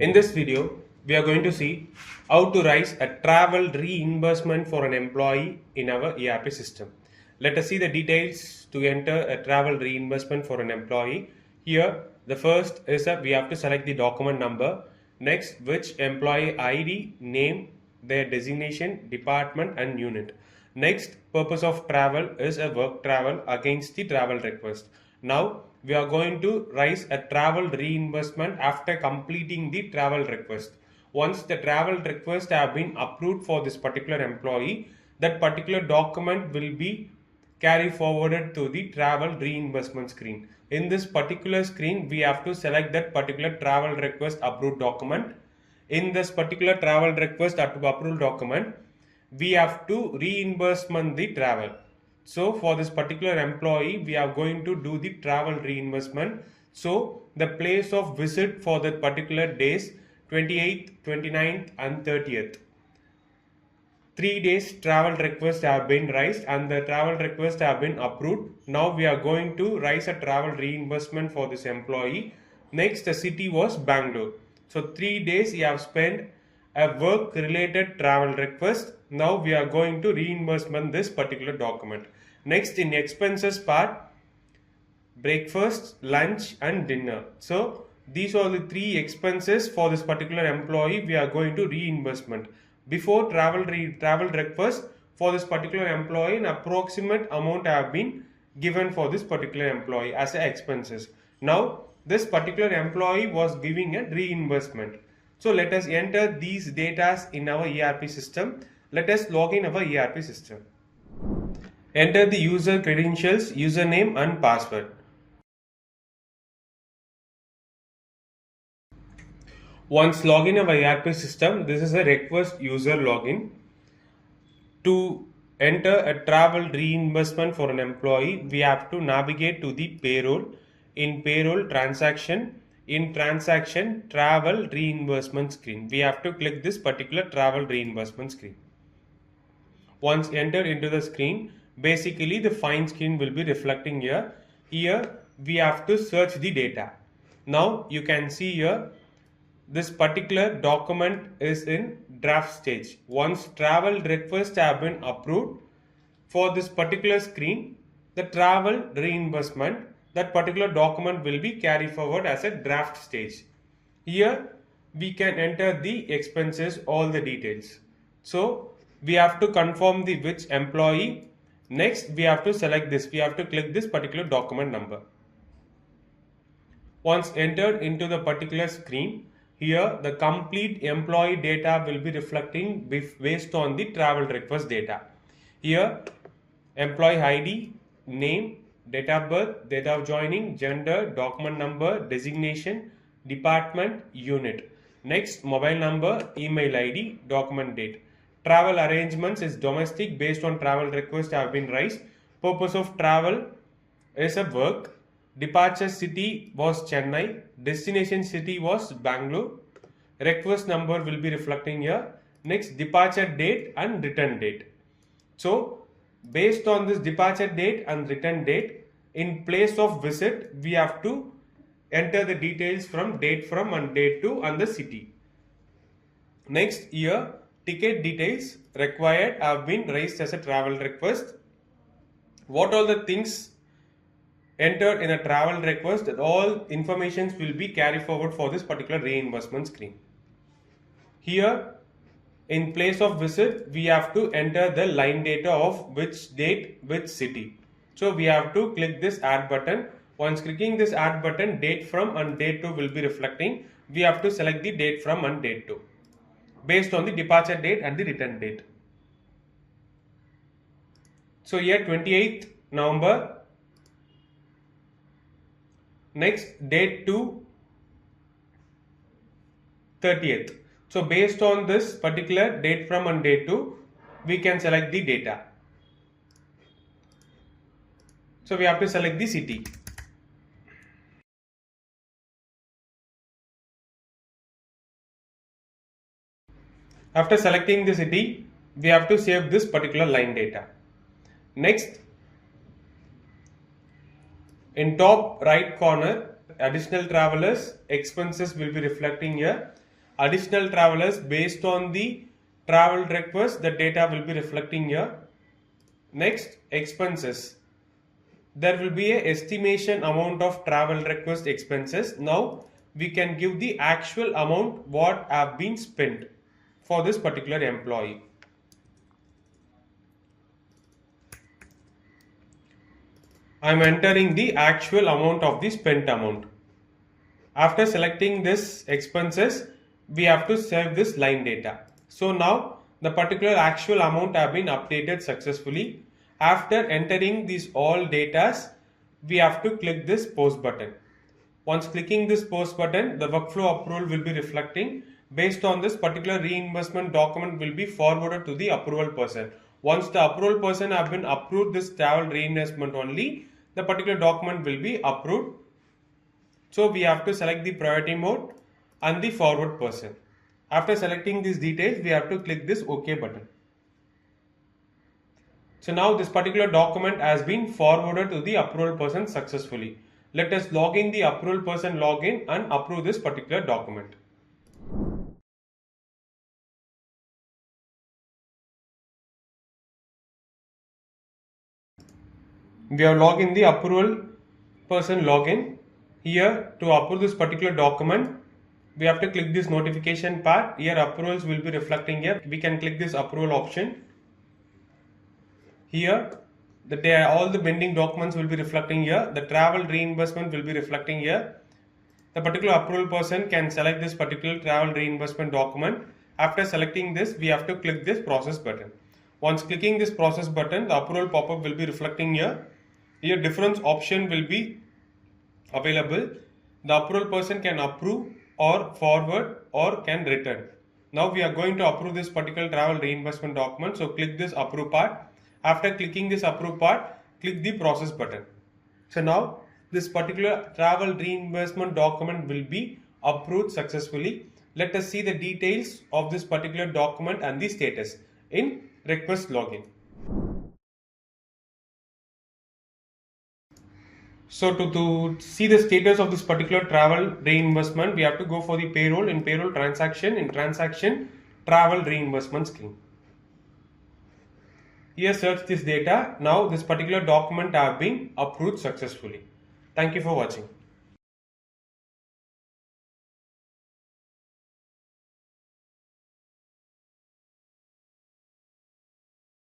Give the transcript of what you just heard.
In this video, we are going to see how to raise a travel reimbursement for an employee in our ERP system. Let us see the details to enter a travel reimbursement for an employee. Here, the first is that we have to select the document number. Next, which employee ID, name, their designation, department and unit. Next, purpose of travel is a work travel against the travel request. Now, we are going to raise a travel reimbursement after completing the travel request. Once the travel request have been approved for this particular employee, that particular document will be carried forwarded to the travel reimbursement screen. In this particular screen, we have to select that particular travel request approved document. In this particular travel request approved document, we have to reimbursement the travel. So for this particular employee, we are going to do the travel reimbursement. So the place of visit for that particular days 28th, 29th and 30th. 3 days travel request have been raised and the travel request have been approved. Now we are going to raise a travel reimbursement for this employee. Next, the city was Bangalore. So 3 days you have spent a work related travel request. Now we are going to reimbursement this particular document. Next, in expenses part, breakfast, lunch and dinner. So these are the 3 expenses for this particular employee we are going to reimbursement. Before travel request for this particular employee, an approximate amount have been given for this particular employee as a expenses. Now this particular employee was giving a reimbursement. So let us enter these data in our ERP system. Let us log in our ERP system. Enter the user credentials, username and password. Once log in our ERP system, this is a request user login. To enter a travel reimbursement for an employee, we have to navigate to the payroll. In payroll transaction, in transaction travel reimbursement screen. We have to click this particular travel reimbursement screen. Once entered into the screen, basically the find screen will be reflecting here. Here we have to search the data. Now you can see here this particular document is in draft stage. Once travel request have been approved for this particular screen, the travel reimbursement, that particular document will be carried forward as a draft stage. Here we can enter the expenses, all the details. So we have to confirm the which employee. Next we have to select this, we have to click this particular document number. Once entered into the particular screen, here the complete employee data will be reflecting based on the travel request data. Here employee ID, name, date of birth, date of joining, gender, document number, designation, department, unit. Next, mobile number, email ID, document date. Travel arrangements is domestic based on travel request have been raised. Purpose of travel is a work. Departure city was Chennai. Destination city was Bangalore. Request number will be reflecting here. Next, departure date and return date. So based on this departure date and return date, in place of visit we have to enter the details from date from and date to and the city. Next, here ticket details required have been raised as a travel request. What all the things entered in a travel request, all informations will be carried forward for this particular reimbursement screen. Here in place of visit we have to enter the line data of which date, which city. So we have to click this add button. Once clicking this add button, date from and date to will be reflecting. We have to select the date from and date to based on the departure date and the return date. So here 28th November. Next, date to 30th. So based on this particular date from and date to, we can select the data. So we have to select the city. After selecting the city, we have to save this particular line data. Next, in top right corner, additional travelers expenses will be reflecting here. Additional travelers based on the travel request, the data will be reflecting here. Next, expenses. There will be a estimation amount of travel request expenses. Now we can give the actual amount what have been spent for this particular employee. I am entering the actual amount of the spent amount. After selecting this expenses, we have to save this line data. So now the particular actual amount have been updated successfully. After entering these all datas, we have to click this post button. Once clicking this post button, the workflow approval will be reflecting. Based on this particular reimbursement document will be forwarded to the approval person. Once the approval person have been approved this travel reimbursement only, the particular document will be approved. So we have to select the priority mode and the forward person. After selecting these details, we have to click this OK button. So now this particular document has been forwarded to the approval person successfully. Let us log in the approval person login and approve this particular document. We have logged in the approval person login. Here to approve this particular document, we have to click this notification part. Here approvals will be reflecting here. We can click this approval option. Here all the pending documents will be reflecting here. The travel reimbursement will be reflecting here. The particular approval person can select this particular travel reimbursement document. After selecting this, we have to click this process button. Once clicking this process button, the approval pop-up will be reflecting here. Here different option will be available. The approval person can approve or forward or can return. Now we are going to approve this particular travel reimbursement document. So click this approve part. After clicking this approve part, click the process button. So now this particular travel reimbursement document will be approved successfully. Let us see the details of this particular document and the status in request login. So to see the status of this particular travel reimbursement, we have to go for the payroll. In payroll transaction, in transaction travel reimbursement screen. Here search this data. Now this particular document have been approved successfully. Thank you for watching.